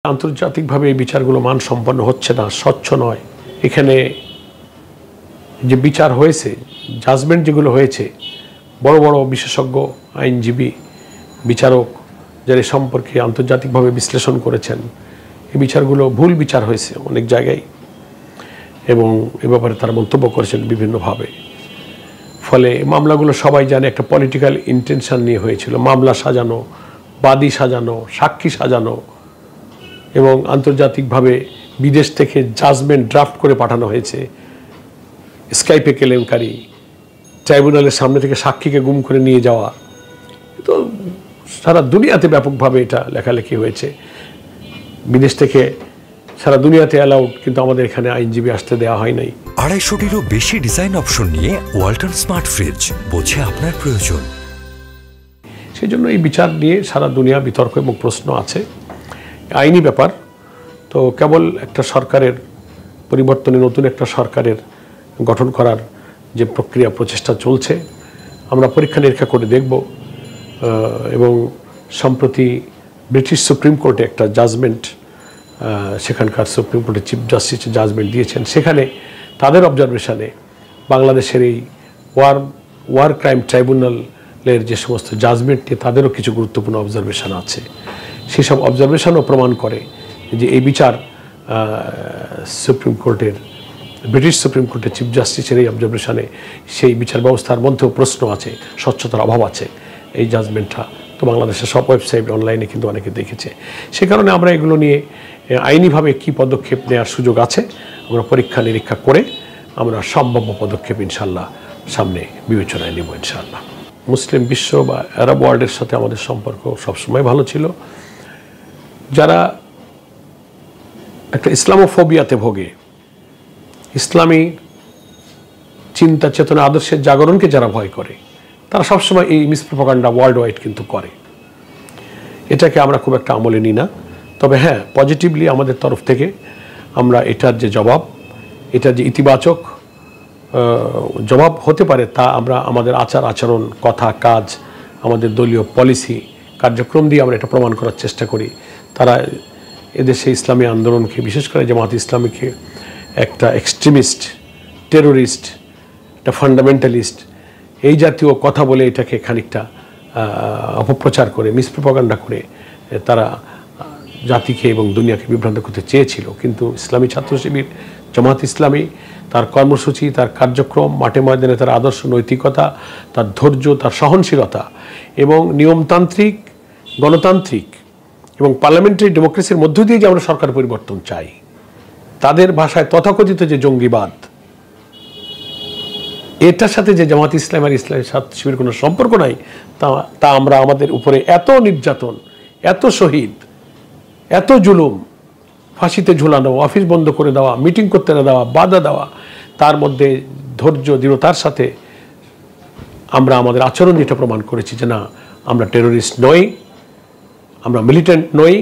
আন্তর্জাতিকভাবে এই বিচারগুলো মানসম্পন্ন হচ্ছে না, স্বচ্ছ নয়। এখানে যে বিচার হয়েছে, জাজমেন্ট যেগুলো হয়েছে, বড় বড় বিশেষজ্ঞ আইনজীবী বিচারক যারা সম্পর্কে আন্তর্জাতিকভাবে বিশ্লেষণ করেছেন, এই বিচারগুলো ভুল বিচার হয়েছে অনেক জায়গায়, এবং এ ব্যাপারে তারা মন্তব্য করেছেন বিভিন্নভাবে। ফলে মামলাগুলো সবাই জানে একটা পলিটিক্যাল ইন্টেনশন নিয়ে হয়েছিল। মামলা সাজানো, বাদী সাজানো, সাক্ষী সাজানো, এবং আন্তর্জাতিকভাবে বিদেশ থেকে জাজমেন্ট ড্রাফট করে পাঠানো হয়েছে। স্কাইপে কেলেঙ্কারি, ট্রাইব্যুনালের সামনে থেকে সাক্ষীকে গুম করে নিয়ে যাওয়া, তো সারা দুনিয়াতে ব্যাপকভাবে এটা লেখালেখি হয়েছে। বিদেশ থেকে সারা দুনিয়াতে অ্যালাউড, কিন্তু আমাদের এখানে আইনজীবী আসতে দেওয়া হয় নাই। 250-টিরও বেশি ডিজাইন অপশন নিয়ে ওয়ালটন স্মার্ট ফ্রিজ, বোঝে আপনার প্রয়োজন। সেই জন্য এই বিচার নিয়ে সারা দুনিয়া বিতর্ক এবং প্রশ্ন আছে। আইনি ব্যাপার তো কেবল একটা সরকারের পরিবর্তনে, নতুন একটা সরকারের গঠন করার যে প্রক্রিয়া, প্রচেষ্টা চলছে, আমরা পরীক্ষা নিরীক্ষা করে দেখব। এবং সম্প্রতি ব্রিটিশ সুপ্রিম কোর্টে একটা জাজমেন্ট, সেখানকার সুপ্রিম কোর্টের চিফ জাস্টিস জাজমেন্ট দিয়েছেন। সেখানে তাদের অবজারভেশনে বাংলাদেশের এই ওয়ার ক্রাইম ট্রাইব্যুনালের যে সমস্ত জাজমেন্ট নিয়ে তাদেরও কিছু গুরুত্বপূর্ণ অবজারভেশন আছে। সেসব অবজারভেশনও প্রমাণ করে যে এই বিচার সুপ্রিম কোর্টের, ব্রিটিশ সুপ্রিম কোর্টের চিফ জাস্টিসের এই অবজারভেশনে সেই বিচার ব্যবস্থার মধ্যেও প্রশ্ন আছে, স্বচ্ছতার অভাব আছে। এই জাজমেন্টটা তো বাংলাদেশের সব ওয়েবসাইট, অনলাইনে কিন্তু অনেকে দেখেছে। সে কারণে আমরা এগুলো নিয়ে আইনিভাবে কী পদক্ষেপ নেওয়ার সুযোগ আছে আমরা পরীক্ষা নিরীক্ষা করে আমরা সম্ভাব্য পদক্ষেপ ইনশাল্লাহ সামনে বিবেচনায় নেব ইনশাল্লাহ। মুসলিম বিশ্ব বা আরব ওয়ার্ল্ডের সাথে আমাদের সম্পর্ক সবসময় ভালো ছিল। যারা একটা ইসলামোফোবিয়াতে ভোগে, ইসলামী চিন্তা চেতনা আদর্শের জাগরণকে যারা ভয় করে, তারা সবসময় এই মিসপ্রোপাগান্ডা ওয়ার্ল্ড ওয়াইড কিন্তু করে। এটাকে আমরা খুব একটা আমলে নিই না। তবে হ্যাঁ, পজিটিভলি আমাদের তরফ থেকে আমরা এটার যে জবাব, এটার যে ইতিবাচক জবাব হতে পারে, তা আমরা আমাদের আচার আচরণ, কথা, কাজ, আমাদের দলীয় পলিসি, কার্যক্রম দিয়ে আমরা এটা প্রমাণ করার চেষ্টা করি। তারা এদেশে ইসলামী আন্দোলনকে, বিশেষ করে জামাত ইসলামীকে একটা এক্সট্রিমিস্ট, টেরোরিস্ট, একটা ফান্ডামেন্টালিস্ট, এই জাতীয় কথা বলে এটাকে খানিকটা অপপ্রচার করে, মিসপ্রোপাগান্ডা করে তারা জাতিকে এবং দুনিয়াকে বিভ্রান্ত করতে চেয়েছিল। কিন্তু ইসলামী ছাত্র শিবির, জামাত ইসলামী, তার কর্মসূচি, তার কার্যক্রম, মাঠে ময়দানে তার আদর্শ, নৈতিকতা, তার ধৈর্য, তার সহনশীলতা এবং নিয়মতান্ত্রিক, গণতান্ত্রিক এবং পার্লামেন্টারি ডেমোক্রেসির মধ্য দিয়ে যে আমরা সরকার পরিবর্তন চাই, তাদের ভাষায় তথাকথিত যে জঙ্গিবাদ, এটার সাথে যে জামাত ইসলাম আর ইসলামী ছাত্র শিবির কোনো সম্পর্ক নাই, তা আমরা আমাদের উপরে এত নির্যাতন, এত শহীদ, এত জুলুম, ফাঁসিতে ঝুলানো, অফিস বন্ধ করে দেওয়া, মিটিং করতে না দেওয়া, বাধা দেওয়া, তার মধ্যে ধৈর্য, দৃঢ়তার সাথে আমরা আমাদের আচরণ যেটা প্রমাণ করেছি যে না, আমরা টেরোরিস্ট নই, আমরা মিলিটেন্ট নই।